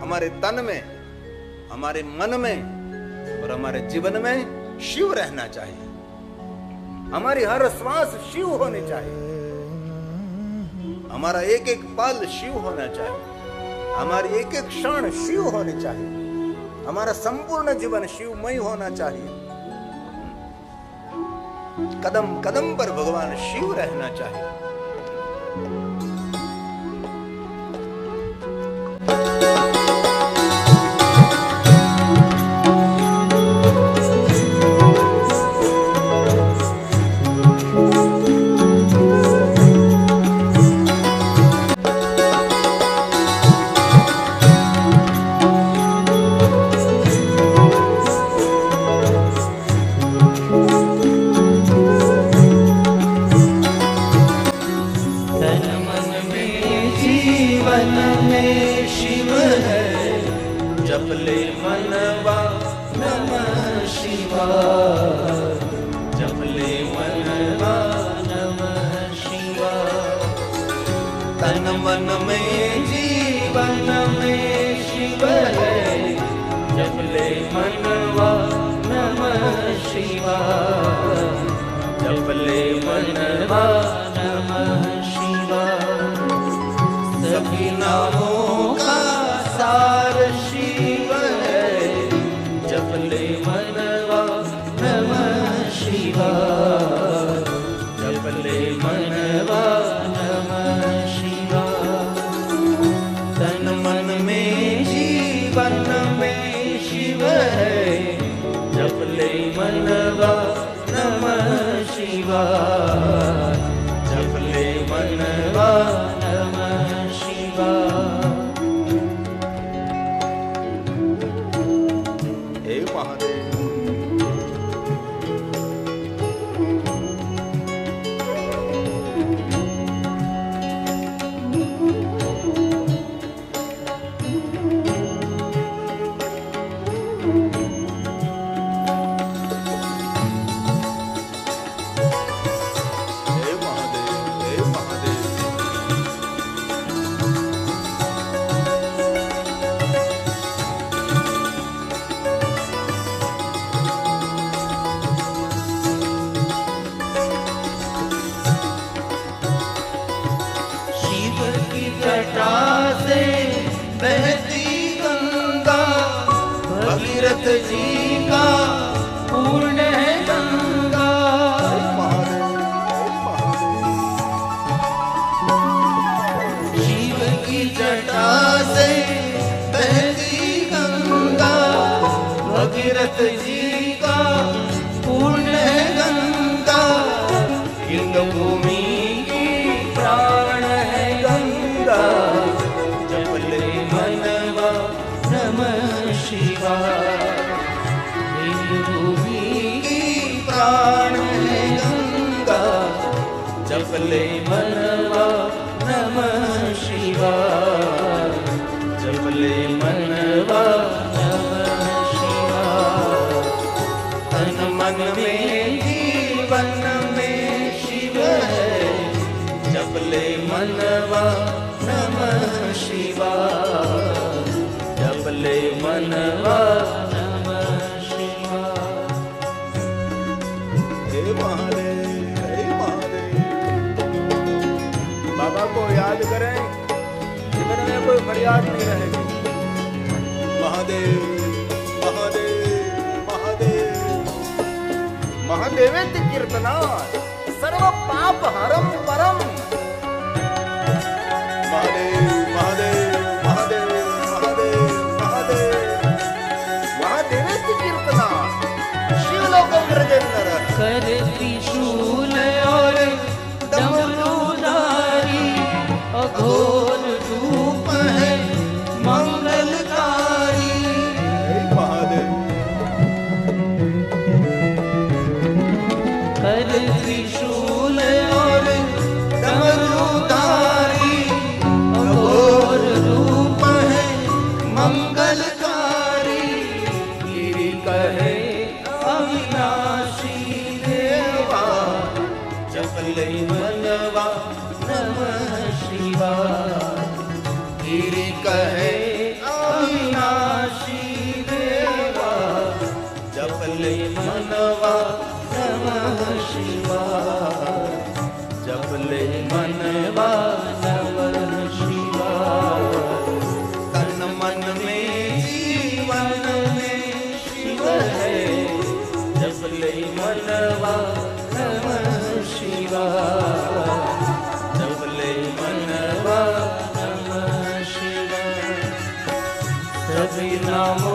हमारे तन में, हमारे मन में और हमारे जीवन में शिव रहना चाहिए। हमारी हर श्वास शिव होनी चाहिए, हमारा एक एक पल शिव होना चाहिए, हमारी एक एक क्षण शिव होनी चाहिए, हमारा संपूर्ण जीवन शिवमय होना चाहिए। कदम कदम पर भगवान शिव रहना चाहिए। जपले मनवा नमः शिवाय, जपले मनवा नमः शिवाय। तन मन में जीवन में शिव है, जपले मनवा नमः शिवाय, जपले मनवा नमः शिवाय। सभी नामों का सार शिव है, जपले मनवा नमः शिवाय, जपले मनवा नमः शिवाय। तन मन में जीवन में शिव है, जपले मनवा नमः शिवाय, जपले मनवा नमः शिवाय। से बहती गंगा भगीरथ जी का पूर्ण है गंगा। शिव की जटा से बहती गंगा भगीरथ जी का पूर्ण है गंगा। इंद भूमि की प्राण है गंगा, जपले मनवा नमः शिवाय। इंद भूमि की प्राण है गंगा, जपले मनवा नमः शिवाय, जपले मनवा नमः शिवाय। तन मन में जीवन में शिव है, जपले मनवा नमः शिवाय, जपले मनवा नमः शिवाय। हे महादेव, हे महादेव। बाबा को याद करें, जीवन में कोई फरियाद नहीं रहेगी। महादेव, महादेव, महादेव। महादेवेति कीर्तनात् सर्व पाप हरम परम। महादेव, महादेव, महादेव, महादेव, महादेव। महादेवेति कीर्तनात् शिवलोकं व्रजेन्नरः। कर त्रिशूल और डमरूधारी, अघोर रूप है मंगलकारी। महादेव। कर त्रिशूल और नमो